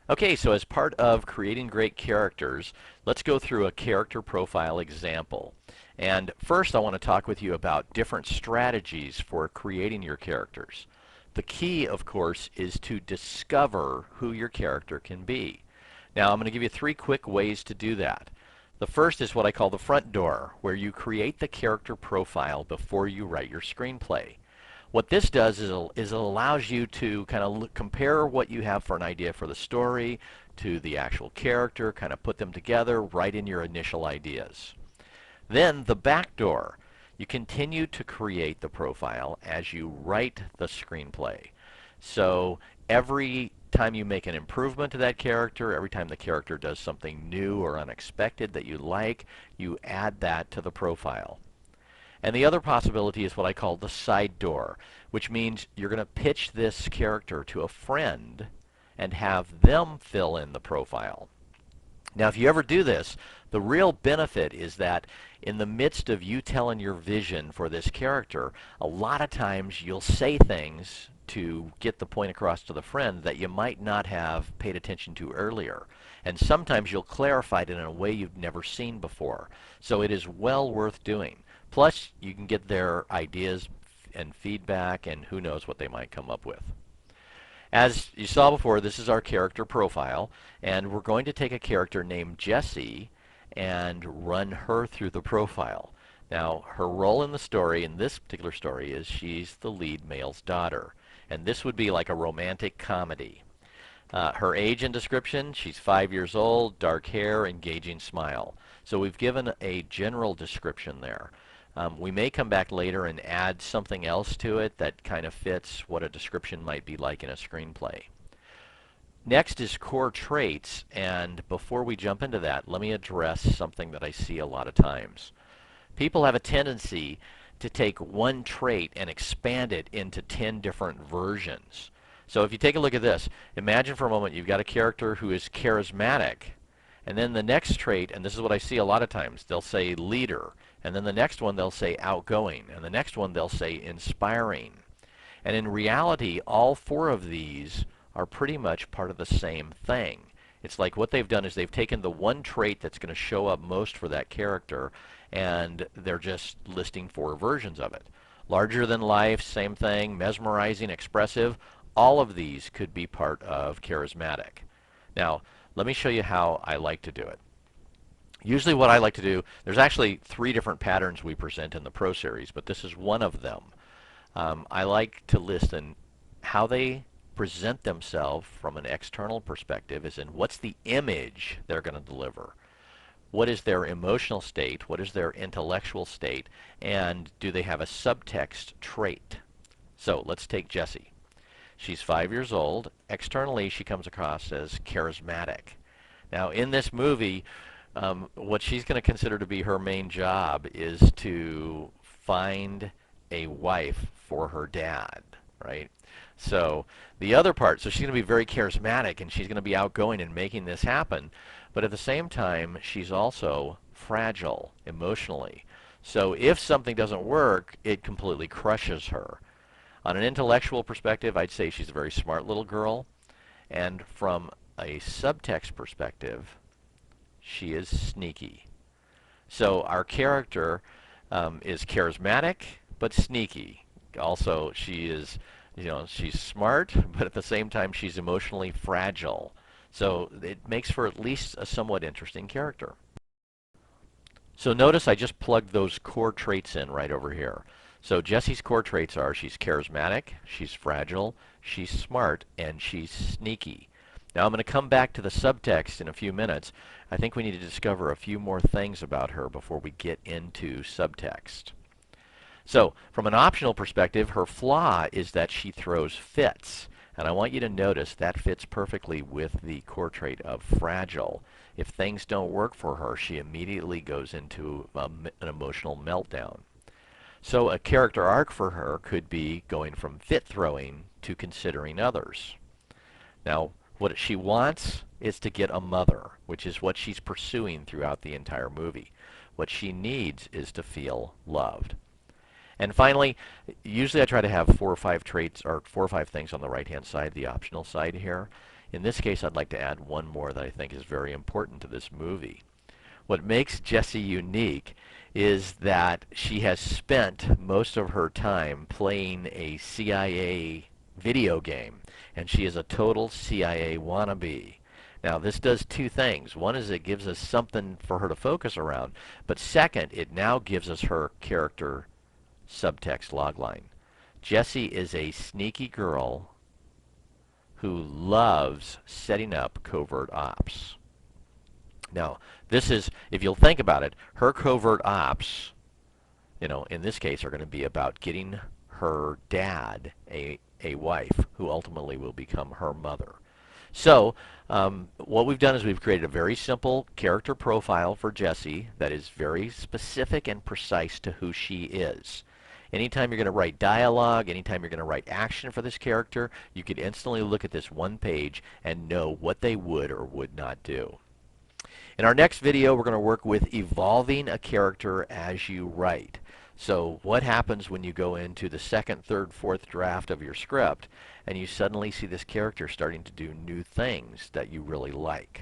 Okay, so as part of creating great characters, let's go through a character profile example. And first I want to talk with you about different strategies for creating your characters. The key, of course, is to discover who your character can be. Now I'm going to give you three quick ways to do that. The first is what I call the front door, where you create the character profile before you write your screenplay. What this does is it allows you to kind of compare what you have for an idea for the story to the actual character, kind of put them together, write in your initial ideas. Then the back door. You continue to create the profile as you write the screenplay. So every time you make an improvement to that character, every time the character does something new or unexpected that you like, you add that to the profile. And the other possibility is what I call the side door, which means you're going to pitch this character to a friend and have them fill in the profile. Now, if you ever do this, the real benefit is that in the midst of you telling your vision for this character, a lot of times you'll say things to get the point across to the friend that you might not have paid attention to earlier. And sometimes you'll clarify it in a way you've never seen before. So it is well worth doing. Plus, you can get their ideas and feedback, and who knows what they might come up with. As you saw before, this is our character profile, and we're going to take a character named Jessie and run her through the profile. Now, her role in the story, in this particular story, is she's the lead male's daughter, and this would be like a romantic comedy. Her age and description, she's 5 years old, dark hair, engaging smile. So we've given a general description there. We may come back later and add something else to it that kind of fits what a description might be like in a screenplay. Next is core traits, and before we jump into that, let me address something that I see a lot of times. People have a tendency to take one trait and expand it into 10 different versions. So if you take a look at this, imagine for a moment you've got a character who is charismatic, and then the next trait, and this is what I see a lot of times, they'll say leader, and then the next one they'll say outgoing, and the next one they'll say inspiring. And in reality, all four of these are pretty much part of the same thing. It's like what they've done is they've taken the one trait that's going to show up most for that character, and they're just listing four versions of it. Larger than life, same thing, mesmerizing, expressive, all of these could be part of charismatic. Now, let me show you how I like to do it. Usually what I like to do, there's actually three different patterns we present in the Pro Series, but this is one of them. I like to list how they present themselves from an external perspective, as in what's the image they're going to deliver. What is their emotional state? What is their intellectual state? And do they have a subtext trait? So let's take Jessie. She's 5 years old. Externally, she comes across as charismatic. Now, in this movie, what she's going to consider to be her main job is to find a wife for her dad, right? So the other part, so she's going to be very charismatic and she's going to be outgoing and making this happen, but at the same time, she's also fragile emotionally. So if something doesn't work, it completely crushes her. On an intellectual perspective, I'd say she's a very smart little girl, and from a subtext perspective, she is sneaky. So our character is charismatic but sneaky. Also, she is, she's smart, but at the same time, she's emotionally fragile. So it makes for at least a somewhat interesting character. So notice I just plugged those core traits in right over here. So Jessie's core traits are she's charismatic, she's fragile, she's smart, and she's sneaky. Now I'm going to come back to the subtext in a few minutes. I think we need to discover a few more things about her before we get into subtext. So from an optional perspective, her flaw is that she throws fits. And I want you to notice that fits perfectly with the core trait of fragile. If things don't work for her, she immediately goes into an emotional meltdown. So a character arc for her could be going from fit throwing to considering others. Now, what she wants is to get a mother, which is what she's pursuing throughout the entire movie. What she needs is to feel loved. And finally, usually I try to have 4 or 5 traits or 4 or 5 things on the right-hand side, the optional side here. In this case, I'd like to add one more that I think is very important to this movie. What makes Jessie unique is that she has spent most of her time playing a CIA video game, and she is a total CIA wannabe. Now, this does two things. One is it gives us something for her to focus around, but second, it now gives us her character subtext logline. Jessie is a sneaky girl who loves setting up covert ops. Now, this is, if you'll think about it, her covert ops, in this case, are going to be about getting her dad a wife who ultimately will become her mother. So, what we've done is we've created a very simple character profile for Jessie that is very specific and precise to who she is. Anytime you're going to write dialogue, anytime you're going to write action for this character, you could instantly look at this one page and know what they would or would not do. In our next video, we're going to work with evolving a character as you write. So what happens when you go into the second, third, fourth draft of your script and you suddenly see this character starting to do new things that you really like?